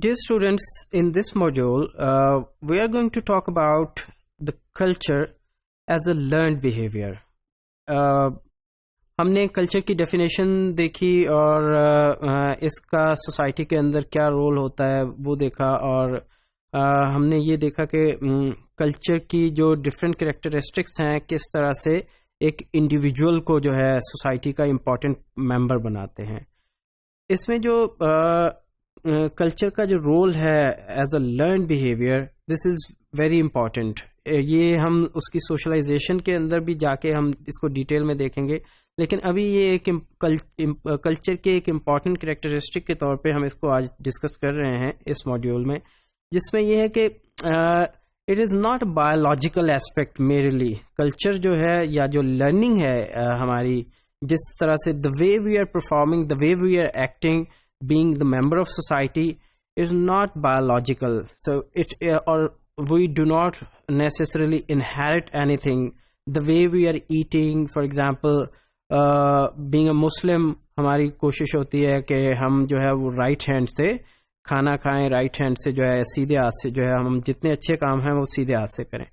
Dear students, in this module, we are going to talk about the culture as a learned behavior. ہم نے culture کی definition دیکھی اور اس کا society کے اندر کیا رول ہوتا ہے وہ دیکھا، اور ہم نے یہ دیکھا کہ کلچر کی جو ڈفرینٹ کریکٹرسٹکس ہیں کس طرح سے ایک انڈیویجول کو جو ہے سوسائٹی کا امپورٹنٹ ممبر بناتے ہیں. اس میں جو کلچر کا جو رول ہے as a learned behaviour, this is very important. یہ ہم اس کی سوشلائزیشن کے اندر بھی جا کے ہم اس کو ڈیٹیل میں دیکھیں گے، لیکن ابھی یہ ایک کلچر کے ایک امپورٹنٹ کریکٹرسٹک کے طور پہ ہم اس کو آج ڈسکس کر رہے ہیں اس ماڈیول میں، جس میں یہ ہے کہ it is not biological aspect میرلی. Culture جو ہے یا جو لرننگ ہے ہماری، جس طرح سے the way we are performing, the way we are acting, being the member of society is not biological. So we do not necessarily inherit anything. The way we are eating, for example, being a Muslim، ہماری کوشش ہوتی ہے کہ ہم جو ہے وہ right hand سے کھانا کھائیں، رائٹ ہینڈ سے جو ہے سیدھے ہاتھ سے جو ہے ہم جتنے اچھے کام ہیں وہ سیدھے ہاتھ سے کریں.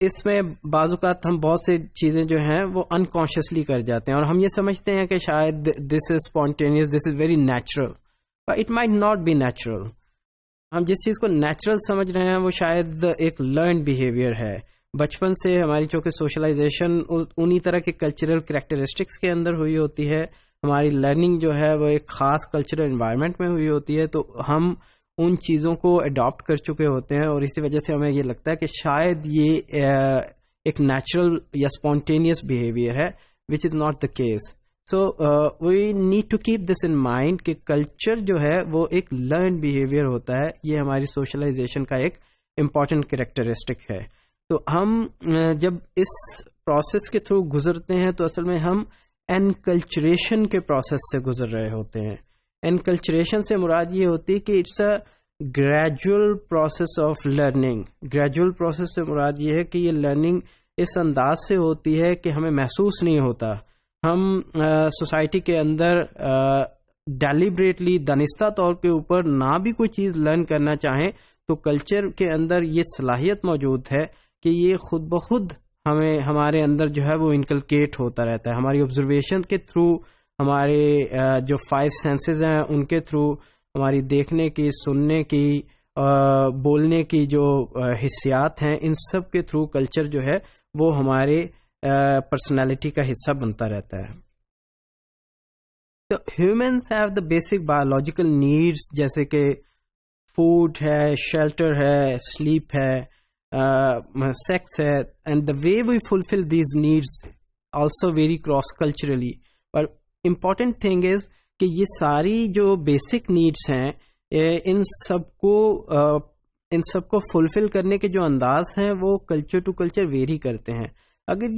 اس میں بعض اوقات ہم بہت سے چیزیں جو ہیں وہ انکانشیسلی کر جاتے ہیں اور ہم یہ سمجھتے ہیں کہ شاید this is spontaneous, this is very natural, but it might not be natural. ہم جس چیز کو نیچرل سمجھ رہے ہیں وہ شاید ایک لرنڈ بیہیویئر ہے. بچپن سے ہماری چونکہ سوشلائزیشن انہی طرح کے کلچرل کریکٹرسٹکس کے اندر ہوئی ہوتی ہے، ہماری لرننگ جو ہے وہ ایک خاص کلچرل انوائرمنٹ میں ہوئی ہوتی ہے، تو ہم ان چیزوں کو اڈاپٹ کر چکے ہوتے ہیں، اور اسی وجہ سے ہمیں یہ لگتا ہے کہ شاید یہ ایک نیچرل یا اسپونٹینیس بیہیویئر ہے، which is not the case. So we need to keep this in mind کہ کلچر جو ہے وہ ایک لرنڈ بیہیویئر ہوتا ہے. یہ ہماری سوشلائزیشن کا ایک امپورٹنٹ کریکٹرسٹک ہے. تو ہم جب اس پروسیس کے تھرو گزرتے ہیں تو اصل میں ہم انکلچریشن کے پروسیس سے گزر رہے ہوتے ہیں. انکلچریشن سے مراد یہ ہوتی ہے کہ it's a gradual process of learning. Gradual process سے مراد یہ ہے کہ یہ لرننگ اس انداز سے ہوتی ہے کہ ہمیں محسوس نہیں ہوتا. ہم سوسائٹی کے اندر ڈیلیبریٹلی دانستہ طور کے اوپر نہ بھی کوئی چیز لرن کرنا چاہیں تو کلچر کے اندر یہ صلاحیت موجود ہے کہ یہ خود بخود ہمارے اندر جو ہے وہ انکلکیٹ ہوتا رہتا ہے. ہماری آبزرویشن کے تھرو، ہمارے جو 5 سینسز ہیں ان کے تھرو، ہماری دیکھنے کی، سننے کی، بولنے کی جو حسیات ہیں، ان سب کے تھرو کلچر جو ہے وہ ہمارے پرسنالٹی کا حصہ بنتا رہتا ہے. تو humans have the basic biological needs, جیسے کہ فوڈ ہے، شیلٹر ہے، سلیپ ہے، سیکس ہے، and the way we fulfil these needs also very cross culturally. پر امپورٹنٹ تھنگ از کہ یہ ساری جو بیسک نیڈس ہیں ان سب کو فلفل کرنے کے جو انداز ہیں وہ کلچر ٹو کلچر ویری کرتے ہیں. اگر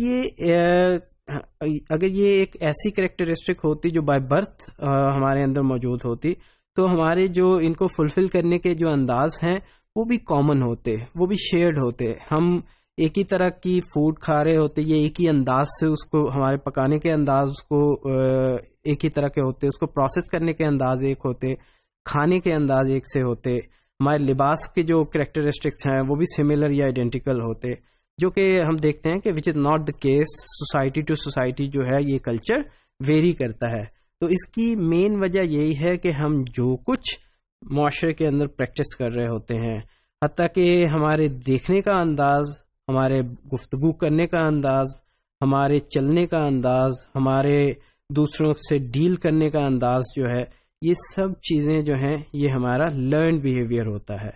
یہ ایک ایسی کریکٹرسٹک ہوتی جو بائی برتھ ہمارے اندر موجود ہوتی تو ہمارے جو ان کو فلفل کرنے کے جو انداز ہیں وہ بھی کامن ہوتے، وہ بھی شیئرڈ ہوتے. ہم ایک ہی طرح کی فوڈ کھا رہے ہوتے، یہ ایک ہی انداز سے اس کو، ہمارے پکانے کے انداز اس کو ایک ہی طرح کے ہوتے، اس کو پروسیس کرنے کے انداز ایک ہوتے، کھانے کے انداز ایک سے ہوتے. ہمارے لباس کے جو کریکٹرسٹکس ہیں وہ بھی سملر یا آئیڈینٹیکل ہوتے، جو کہ ہم دیکھتے ہیں کہ which is not the case. Society to society جو ہے یہ کلچر ویری کرتا ہے. تو اس کی مین وجہ یہی ہے کہ ہم جو کچھ معاشرے کے اندر پریکٹس کر رہے ہوتے ہیں، حتیٰ کہ ہمارے دیکھنے کا انداز، ہمارے گفتگو کرنے کا انداز، ہمارے چلنے کا انداز، ہمارے دوسروں سے ڈیل کرنے کا انداز جو ہے، یہ سب چیزیں جو ہیں یہ ہمارا لرنڈ بیہیویئر ہوتا ہے.